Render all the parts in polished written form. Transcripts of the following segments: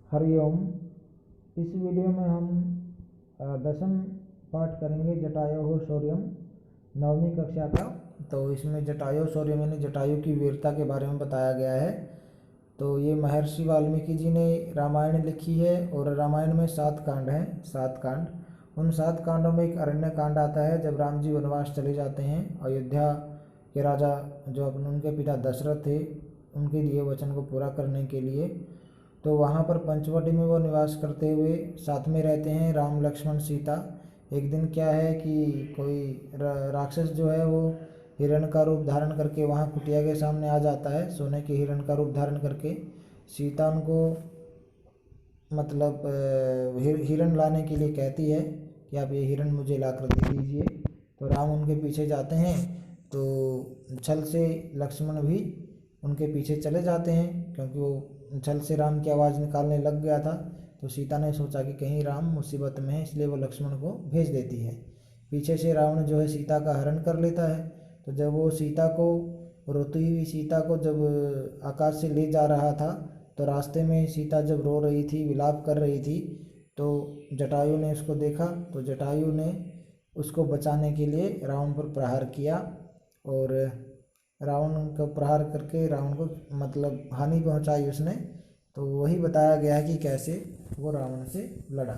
हरिओम। इस वीडियो में हम दसम पाठ करेंगे जटायु शौर्यम, नवमीं कक्षा का। तो इसमें जटायु शौर्यम यानी जटायु की वीरता के बारे में बताया गया है। तो ये महर्षि वाल्मीकि जी ने रामायण लिखी है और रामायण में 7 कांड हैं, 7 कांड। उन 7 कांडों में एक अरण्य कांड आता है जब राम जी वनवास चले जाते हैं। अयोध्या के राजा जो अपने उनके पिता दशरथ थे उनके लिए वचन को पूरा करने के लिए, तो वहाँ पर पंचवटी में वो निवास करते हुए साथ में रहते हैं राम लक्ष्मण सीता। एक दिन क्या है कि कोई राक्षस जो है वो हिरण का रूप धारण करके वहाँ कुटिया के सामने आ जाता है, सोने के हिरण का रूप धारण करके। सीता उनको मतलब हिरण लाने के लिए कहती है कि आप ये हिरण मुझे ला कर दे दीजिए। तो राम उनके पीछे जाते हैं, तो छल से लक्ष्मण भी उनके पीछे चले जाते हैं, क्योंकि वो छल से राम की आवाज़ निकालने लग गया था। तो सीता ने सोचा कि कहीं राम मुसीबत में है, इसलिए वो लक्ष्मण को भेज देती है। पीछे से रावण जो है सीता का हरण कर लेता है। तो जब वो सीता को, रोती हुई सीता को जब आकाश से ले जा रहा था, तो रास्ते में सीता जब रो रही थी, विलाप कर रही थी, तो जटायु ने उसको देखा। तो जटायु ने उसको बचाने के लिए रावण पर प्रहार किया और रावण को प्रहार करके रावण को मतलब हानि पहुंचाई उसने। तो वही बताया गया है कि कैसे वो रावण से लड़ा।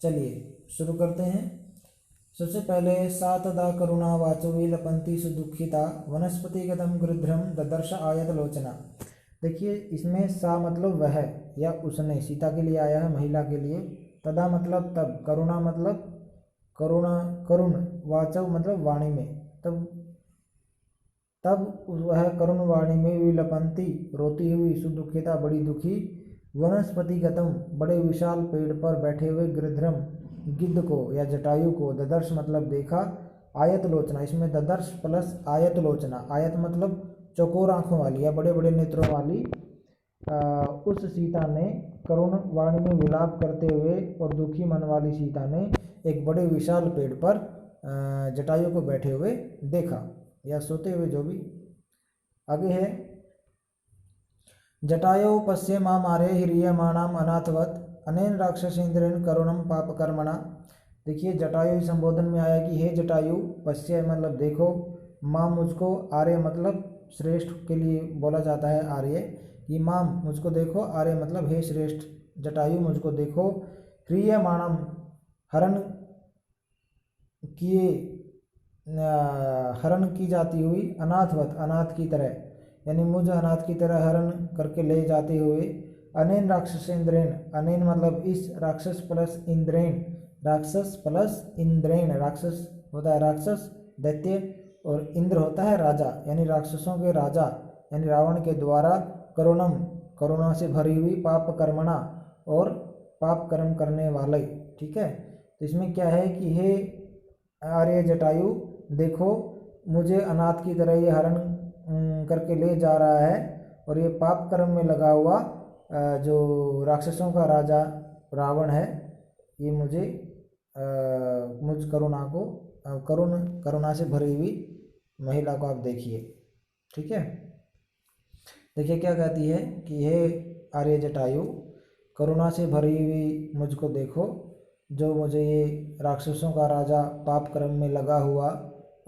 चलिए शुरू करते हैं। सबसे पहले सा तदा करुणा वाचो विलपंती सुदुखिता वनस्पतिगतम गृध्रम ददर्श आयत लोचना। देखिए इसमें सा मतलब वह या उसने, सीता के लिए आया है, महिला के लिए। तदा मतलब तब, करुणा मतलब करुणा, करुण, वाचव मतलब वाणी में, तब वह करुण वाणी में विलपंती रोती हुई, सुदुखिता बड़ी दुखी, वनस्पतिगतम बड़े विशाल पेड़ पर बैठे हुए, गृध्रम गिद्ध को या जटायु को, ददर्श मतलब देखा, आयत लोचना, इसमें ददर्श प्लस आयत लोचना, आयत मतलब चौकोर आंखों वाली या बड़े बड़े नेत्रों वाली उस सीता ने करुण वाणी में विलाप करते हुए और दुखी मन वाली सीता ने एक बड़े विशाल पेड़ पर जटायु को बैठे हुए देखा या सोते हुए, जो भी। आगे है जटायु पश्ये मां मारे हिरियमाणाम अनाथवत अनेन राक्षसेंद्रेण करुणम पाप कर्मणा। देखिए जटायु संबोधन में आया कि हे जटायु, पश्य मतलब देखो, मां मुझको, आर्य मतलब श्रेष्ठ के लिए बोला जाता है आर्य, कि मां मुझको देखो, आर्य मतलब हे श्रेष्ठ जटायु मुझको देखो, ह्रियमाणम हरण किए, हरण की जाती हुई, अनाथवत अनाथ की तरह, यानी मुझ अनाथ की तरह हरण करके ले जाते हुए, अनेन राक्षसेंद्रेण, अनेन मतलब इस, राक्षस प्लस इंद्रेण, राक्षस प्लस इंद्रेण, राक्षस होता है राक्षस दैत्य और इंद्र होता है राजा, यानी राक्षसों के राजा, यानी रावण के द्वारा, करुणम करुणा से भरी हुई, पाप कर्मणा और पाप कर्म करने वाले। ठीक है, तो इसमें क्या है कि हे आर्य जटायु देखो, मुझे अनाथ की तरह ये हरण करके ले जा रहा है और ये पाप कर्म में लगा हुआ जो राक्षसों का राजा रावण है, ये मुझे मुझ करुणा को, करुणा से भरी हुई महिला को आप देखिए। ठीक है, देखिए क्या कहती है कि हे आर्य जटायु, करुणा से भरी हुई मुझको देखो, जो मुझे ये राक्षसों का राजा पाप कर्म में लगा हुआ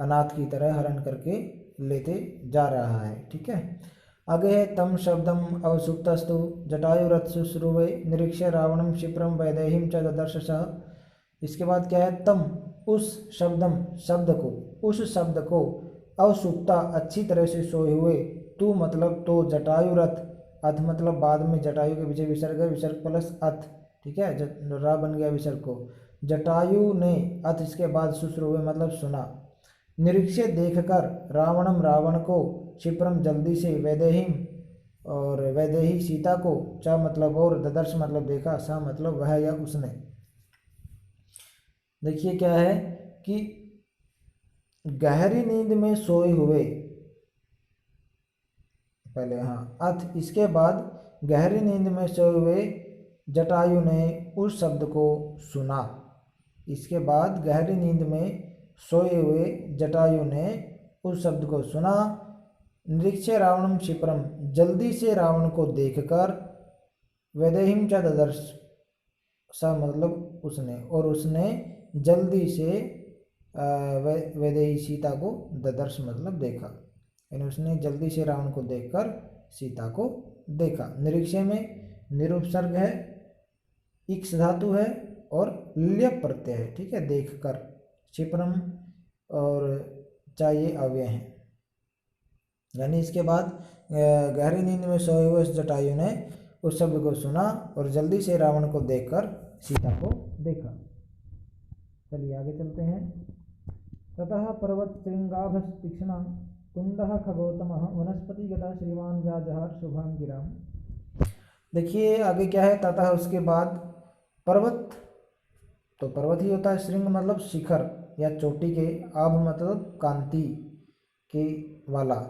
अनाथ की तरह हरण करके लेते जा रहा है। ठीक है, आगे है तम शब्दम अवसुप्तस्तु जटायुरत्सुश्रुवे निरीक्ष्य रावणम क्षिप्रम वैदेहीम च ददर्श सह। इसके बाद क्या है, तम उस शब्दम शब्द को, उस शब्द को, अवसुप्ता अच्छी तरह से सोए हुए, तू मतलब तो, जटायुरथ अथ मतलब बाद में जटायु के पीछे विसर्ग है, विसर्ग प्लस अथ। ठीक है, रा बन गया विसर्ग को, जटायु ने, अथ इसके बाद शुश्रुवे मतलब सुना, निरीक्ष्य देखकर, रावणम रावण को, क्षिप्रम जल्दी से, वैदेहीम और वैदेही सीता को, च मतलब और, ददर्श मतलब देखा, सा मतलब वह या उसने। देखिए क्या है कि गहरी नींद में सोए हुए, पहले हाँ अथ, इसके बाद गहरी नींद में सोए हुए जटायु ने उस शब्द को सुना। इसके बाद गहरी नींद में सोए हुए जटायु ने उस शब्द को सुना, निरीक्ष्य रावणम क्षिप्रम जल्दी से रावण को देखकर, वैदेहीम च ददर्श, सा मतलब उसने, और उसने जल्दी से वैदेही सीता को ददर्श मतलब देखा, यानी उसने जल्दी से रावण को देखकर सीता को देखा। निरीक्षे में निरुपसर्ग है, इक्ष धातु है और ल्यप प्रत्यय है, ठीक है, देखकर। क्षिप्रम और चाहिए अव्यय हैं। यानी इसके बाद गहरी नींद में सोए हुए जटायु ने उस शब्द को सुना और जल्दी से रावण को देखकर सीता को देखा। चलिए आगे चलते हैं। ततः पर्वत श्रृंगाभ तीक्ष्णा कुंडः खगोतमः वनस्पति गता श्रीमान व्याजहार शुभां गिराम। देखिए आगे क्या है, ततः उसके बाद पर्वत, तो पर्वत ही होता है, श्रृंग मतलब शिखर या चोटी के, आभ मतलब कांति के वाला,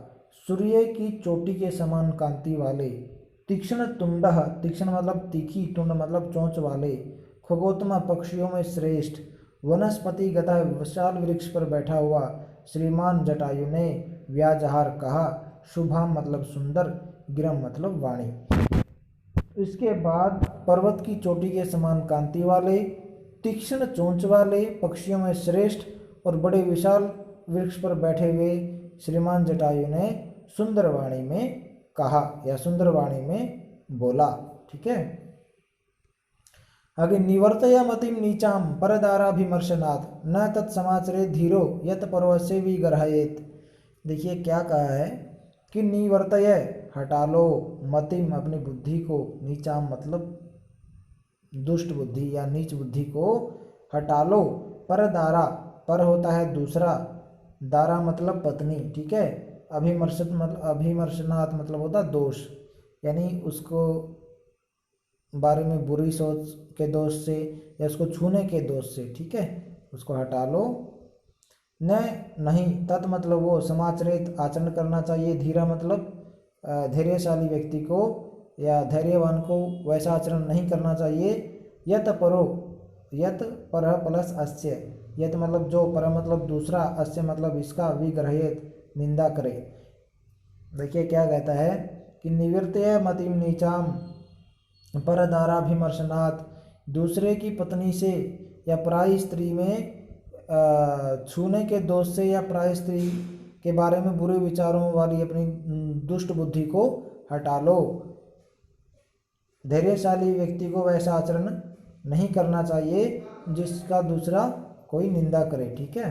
सूर्य की चोटी के समान कांति वाले, तीक्ष्ण तुंडः, तीक्ष्ण मतलब तीखी, तुंड मतलब चोंच वाले, खगोतम पक्षियों में श्रेष्ठ, वनस्पति गता विशाल वृक्ष पर बैठा हुआ, श्रीमान जटायु ने व्याजहार कहा, शुभाम मतलब सुंदर, गिरम मतलब वाणी। इसके बाद पर्वत की चोटी के समान कांति वाले, तीक्ष्ण चोंच वाले, पक्षियों में श्रेष्ठ और बड़े विशाल वृक्ष पर बैठे हुए श्रीमान जटायु ने सुंदर वाणी में कहा या सुंदर वाणी में बोला, ठीक है। आगे निवर्तय मतिम नीचाम परदाराभिमर्शनाथ न तत्समाचरे धीरो यत पर्वस्य विगर्हयेत। देखिए क्या कहा है कि निवर्तय हटा लो, मतिम अपनी बुद्धि को, नीचाम मतलब दुष्ट बुद्धि या नीच बुद्धि को हटा लो, परदारा, पर होता है दूसरा, दारा मतलब पत्नी, ठीक है, अभिमर्शनाथ मतलब होता दोष, यानी उसको बारे में बुरी सोच के दोष से या उसको छूने के दोष से, ठीक है, उसको हटा लो। न नहीं, तत् मतलब वो, समाचरित आचरण करना चाहिए, धीरा मतलब धैर्यशाली व्यक्ति को या धैर्यवान को वैसा आचरण नहीं करना चाहिए। यत परो, यत पर प्लस अस्य, यत मतलब जो, पर मतलब दूसरा, अस्य मतलब इसका, विग्रहित निंदा करे। देखिए क्या कहता है कि निवृत्तय मतिम नीचाम परदाराभिमर्शनात्, दूसरे की पत्नी से या पराई स्त्री में छूने के दोष से या पराई स्त्री के बारे में बुरे विचारों वाली अपनी दुष्ट बुद्धि को हटा लो। धैर्यशाली व्यक्ति को वैसा आचरण नहीं करना चाहिए जिसका दूसरा कोई निंदा करे, ठीक है।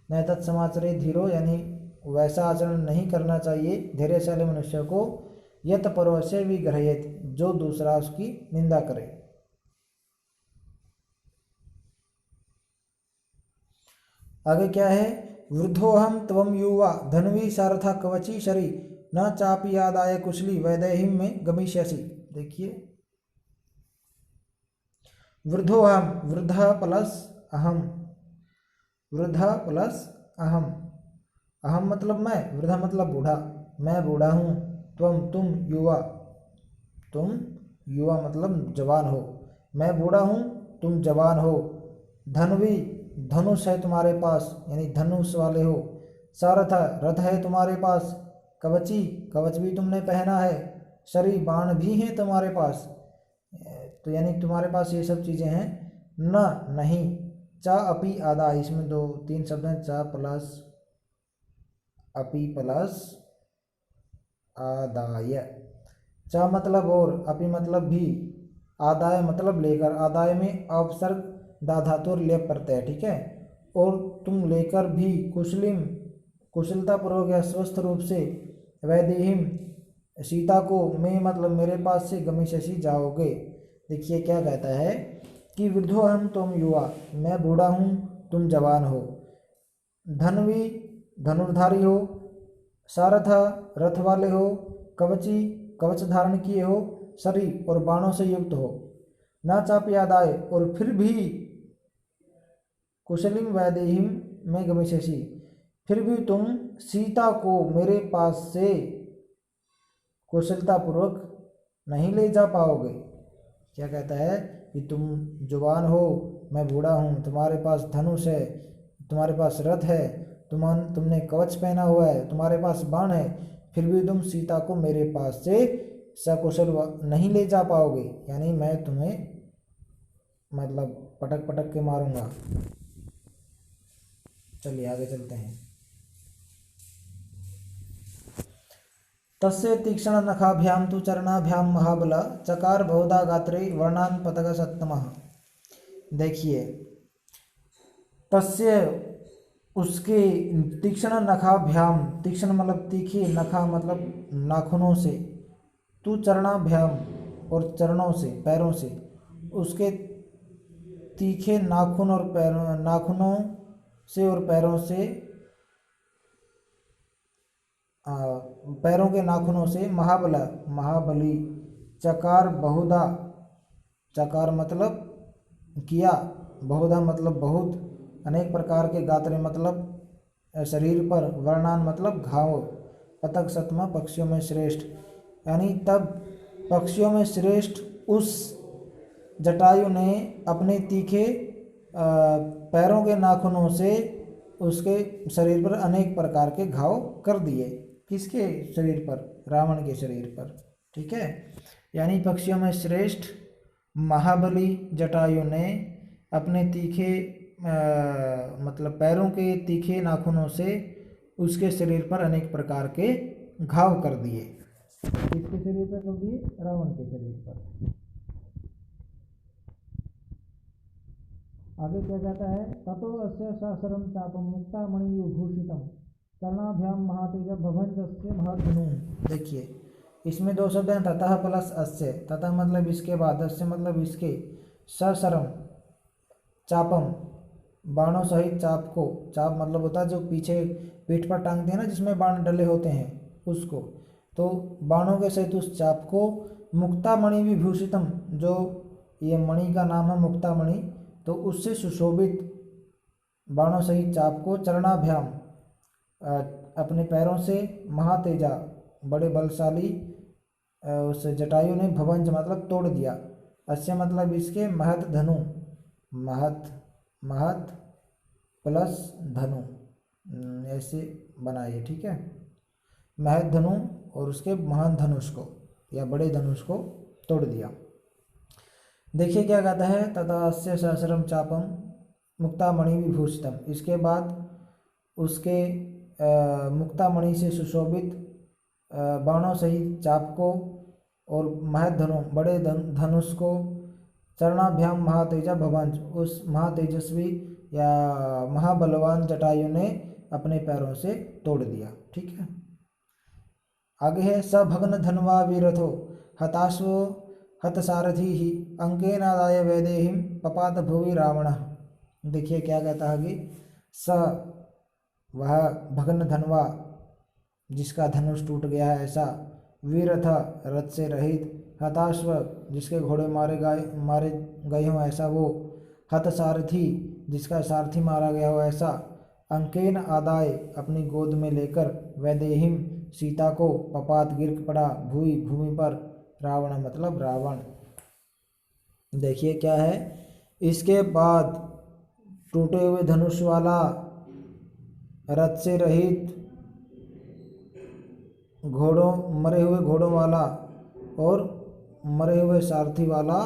न तत्समाचरे धीरो, यानी वैसा आचरण नहीं करना चाहिए धैर्यशाली मनुष्य को, यत पर्वस्य विग्रह्येत, जो दूसरा उसकी निंदा करे। आगे क्या है, वृद्धोहम त्वम युवा धन्वी सारथा कवची शरी न चापि यादाय कुशली वैदेहीम में गमिष्यसि। देखिए वृद्धोहम, वृद्धा प्लस अहम, वृद्धा प्लस अहम, अहम मतलब मैं, वृद्धा मतलब बूढ़ा, मैं बूढ़ा हूँ, तुम युवा, तुम युवा मतलब जवान हो, मैं बूढ़ा हूँ तुम जवान हो, धनवी धनुष है तुम्हारे पास, यानी धनुष वाले हो, सारथ रथ है तुम्हारे पास, कवची कवच भी तुमने पहना है, शरी बाण भी है तुम्हारे पास, तो यानी तुम्हारे पास ये सब चीज़ें हैं। न नहीं, चा अपि आदा, इसमें दो तीन शब्द हैं, चा प्लस अपि प्लस आदाय, चा मतलब और, अपि मतलब भी, आदाय मतलब लेकर, आदाय में अपसर्ग दा धातु और लेप प्रत्यय, ठीक है। और तुम लेकर भी, कुशलिम कुशलतापूर्वक या स्वस्थ रूप से, वैदेहीम सीता को, मैं मतलब मेरे पास से, गमिष्यसि जाओगे। देखिए क्या कहता है कि वृद्धो हम तुम युवा, मैं बूढ़ा हूँ तुम जवान हो, धनवी धनुर्धारी हो, सारथा रथ वाले हो, कवची कवच धारण किए हो, शरी और बाणों से युक्त हो, न चापि आदाय और फिर भी, कुशलिम वैदेहीम में गमिष्यसि, फिर भी तुम सीता को मेरे पास से कुशलतापूर्वक नहीं ले जा पाओगे। क्या कहता है कि तुम जवान हो, मैं बूढ़ा हूँ, तुम्हारे पास धनुष है, तुम्हारे पास रथ है, तुमने कवच पहना हुआ है, तुम्हारे पास बाण है, फिर भी तुम सीता को मेरे पास से सकुशल नहीं ले जा पाओगे, यानी मैं तुम्हें मतलब पटक पटक के मारूंगा। चलिए आगे चलते हैं। तस्य तीक्ष्ण नखाभ्याम तु चरणाभ्याम महाबल चकार बहुधा गात्रे वर्णान पतग सत्तमः। देखिए, तस्य उसके तीक्ष्ण नखाभ्याम, तीक्ष्ण मतलब तीखी, नखा मतलब नाखूनों से, तू चरणाभ्याम और चरणों से पैरों से, उसके तीखे नाखून और पैरों, नाखूनों से और पैरों से, पैरों के नाखूनों से महाबला महाबली चकार बहुधा, चकार मतलब किया, बहुधा मतलब बहुत, अनेक प्रकार के गात्रे मतलब शरीर पर, वर्णान मतलब घाव, पतक सतमा पक्षियों में श्रेष्ठ, यानी तब पक्षियों में श्रेष्ठ उस जटायु ने अपने तीखे पैरों के नाखूनों से उसके शरीर पर अनेक प्रकार के घाव कर दिए। किसके शरीर पर? रावण के शरीर पर। ठीक है, यानी पक्षियों में श्रेष्ठ महाबली जटायु ने अपने तीखे मतलब पैरों के तीखे नाखूनों से उसके शरीर पर अनेक प्रकार के घाव कर दिए। किसके शरीर पर कर दिए? रावण के शरीर पर। आगे क्या कहता है? ततो अस्य सहस्रम चापम मुक्ता मणि विभूषितम कर्णाभ्याम महातेज भभंजस्य महधनु। देखिए, इसमें दो शब्द हैं, ततः प्लस अस्य। ततः मतलब इसके बाद, अस्य मतलब इसके, सहस्रम चापम बाणों सहित चाप को, चाप मतलब होता है जो पीछे पीठ पर टांगते हैं ना, जिसमें बाण डले होते हैं, उसको, तो बाणों के सहित उस चाप को, मुक्ता मणि विभूषितम, जो ये मणि का नाम है मुक्ता मणि, तो उससे सुशोभित बाणों सहित चाप को, चरणाभ्याम अपने पैरों से, महातेजा बड़े बलशाली उस जटायु ने, भवंज मतलब तोड़ दिया, अस्य मतलब इसके, महत धनु, महत महत प्लस धनु ऐसे बनाइए। ठीक है, महत धनु और उसके महान धनुष को या बड़े धनुष को तोड़ दिया। देखिए क्या कहता है? तथा अस्य सहस्रम चापम मुक्तामणि विभूषितम, इसके बाद उसके मुक्तामणि से सुशोभित बाणों सहित चाप को और महत धनु बड़े धनुष को, चरणाभ्याम महातेजा भवंज, उस महातेजस्वी या महाबलवान जटायु ने अपने पैरों से तोड़ दिया। ठीक है, आगे है सभग्न धनवा वीरथो हताश्वो हतसारथी ही अंकेनादाय वैदेहीम पपात भुवि रावणः। देखिए क्या कहता है आगे? स वह भग्न धनवा, जिसका धनुष टूट गया है ऐसा, वीरथ रथ से रहित, हताश्व जिसके घोड़े मारे गए हों ऐसा वो, हत सारथी जिसका सारथी मारा गया हो ऐसा, अंकेन आदाय अपनी गोद में लेकर, वैदेहीम सीता को, पपात गिर पड़ा, भूमि पर, रावण मतलब रावण। देखिए क्या है? इसके बाद टूटे हुए धनुष वाला, रथ से रहित, मरे हुए घोड़ों वाला और मरे हुए सारथी वाला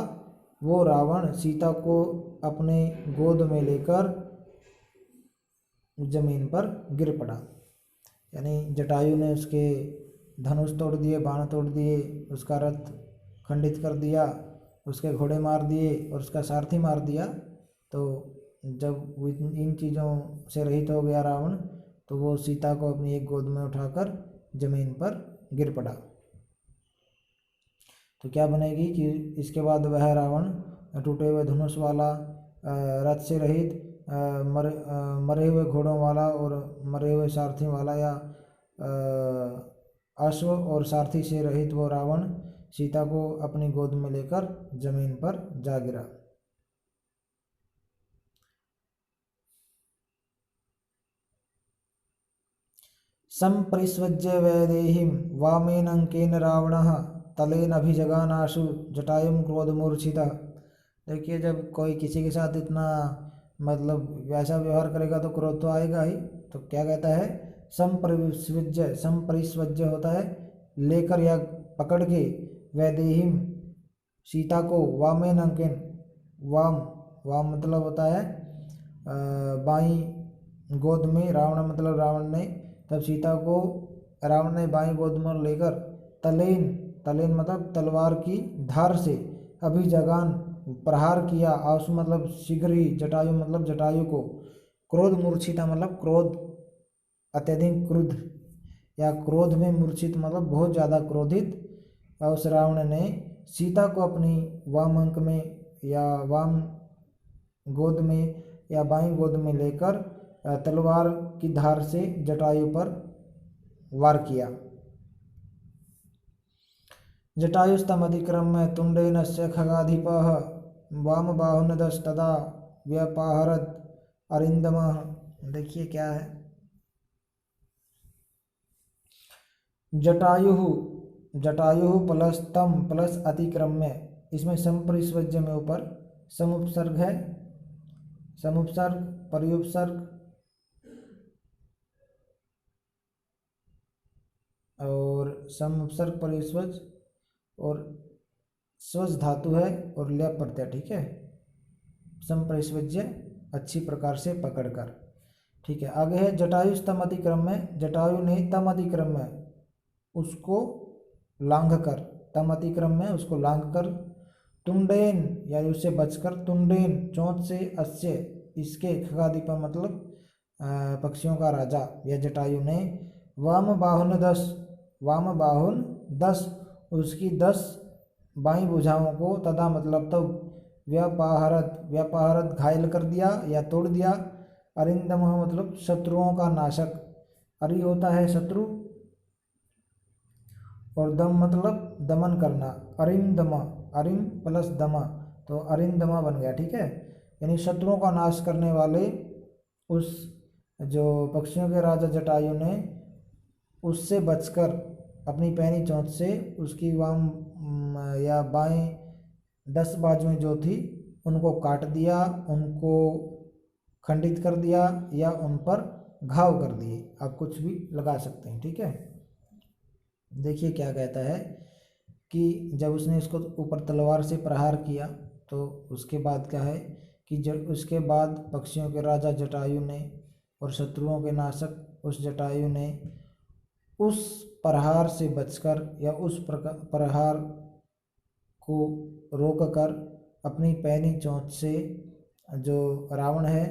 वो रावण सीता को अपने गोद में लेकर जमीन पर गिर पड़ा। यानी जटायु ने उसके धनुष तोड़ दिए, बाण तोड़ दिए, उसका रथ खंडित कर दिया, उसके घोड़े मार दिए और उसका सारथी मार दिया। तो जब इन चीज़ों से रहित हो गया रावण, तो वो सीता को अपनी एक गोद में उठाकर जमीन पर गिर पड़ा। तो क्या बनेगी कि इसके बाद वह रावण टूटे हुए धनुष वाला, रथ से रहित, मरे हुए घोड़ों वाला और मरे हुए सारथी वाला या अश्व और सारथी से रहित वो रावण सीता को अपनी गोद में लेकर जमीन पर जा गिरा। संपरिस्वज्य वैदेहीं वामेन अंकेन रावणः तलेन अभिजगानाशु जटायुं क्रोधमूर्छितः। देखिए, जब कोई किसी के साथ इतना मतलब वैसा व्यवहार करेगा तो क्रोध तो आएगा ही। तो क्या कहता है? संपरिस्वज्य होता है लेकर या पकड़ के, वैदेहीम सीता को वामेन अंकेन, वाम वाम मतलब होता है बाईं गोद में, रावण मतलब रावण ने, तब सीता को रावण ने बाईं गोद में लेकर तलेन, तलेन मतलब तलवार की धार से अभिजगान प्रहार किया, आंसू मतलब शीघ्र ही, जटायु मतलब जटायु को, क्रोध मूर्छिता मतलब क्रोध अत्यधिक क्रुद्ध या क्रोध में मूर्छित मतलब बहुत ज़्यादा क्रोधित, और उस रावण ने सीता को अपनी वाम अंक में या वाम गोद में या बाईं गोद में लेकर तलवार की धार से जटायु पर वार किया। जटायुस्तमधिक्रम्य तुण्डेनस्य खगाधिपः वामबाहुनदस्तदा व्यपाहरद अरिन्दमः। देखिए क्या है, जटायु प्लस तम प्लस अतिक्रम्य, इसमें संपरिस्वज्य में ऊपर समुपसर्ग है, समुपसर्ग पर्युपसर्ग और समुपसर्ग पर्युस्वज और स्वज धातु है और ल्यप प्रत्यय, ठीक है, संपरिस्वज्य अच्छी प्रकार से पकड़कर, ठीक है। आगे है जटायुस्तम अतिक्रम्य, जटायु ने तम अतिक्रम्य उसको लांघ कर, तम अतिक्रम्य उसको लांघ कर, तुंडेन यानी उससे बचकर, तुंडेन चोंच से, अस्य इसके, खगाधिप मतलब पक्षियों का राजा या जटायु ने, वाम बाहुन 10, वाम बाहुन 10 उसकी 10 बाईं भुजाओं को, तदा मतलब तब, व्यापाहरत घायल कर दिया या तोड़ दिया, अरिंदम मतलब शत्रुओं का नाशक, अरि होता है शत्रु और दम मतलब दमन करना, अरिंदम, अरिम प्लस दमा तो अरिंदमा बन गया, ठीक है। यानी शत्रुओं का नाश करने वाले उस जो पक्षियों के राजा जटायु ने उससे बचकर अपनी पैनी चोंच से उसकी वाम या बाएं 10 बाजुएं जो थी उनको काट दिया, उनको खंडित कर दिया या उन पर घाव कर दिए, आप कुछ भी लगा सकते हैं, ठीक है। देखिए क्या कहता है कि जब उसने इसको ऊपर तलवार से प्रहार किया तो उसके बाद क्या है कि जब उसके बाद पक्षियों के राजा जटायु ने और शत्रुओं के नाशक उस जटायु ने उस प्रहार से बचकर या उस प्रहार को रोककर अपनी पैनी चोंच से जो रावण है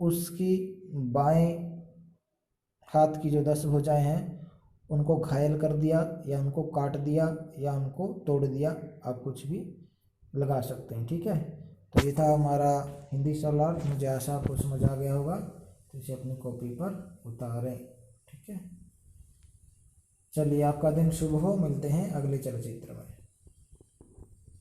उसकी बाएं हाथ की जो 10 भुजाएं हैं उनको घायल कर दिया या उनको काट दिया या उनको तोड़ दिया, आप कुछ भी लगा सकते हैं, ठीक है। तो ये था हमारा हिंदी सवाल, मुझे आशा आपको समझ आ गया होगा, तो इसे अपनी कॉपी पर उतारें, ठीक है। चलिए आपका दिन शुभ हो, मिलते हैं अगले चलचित्र में।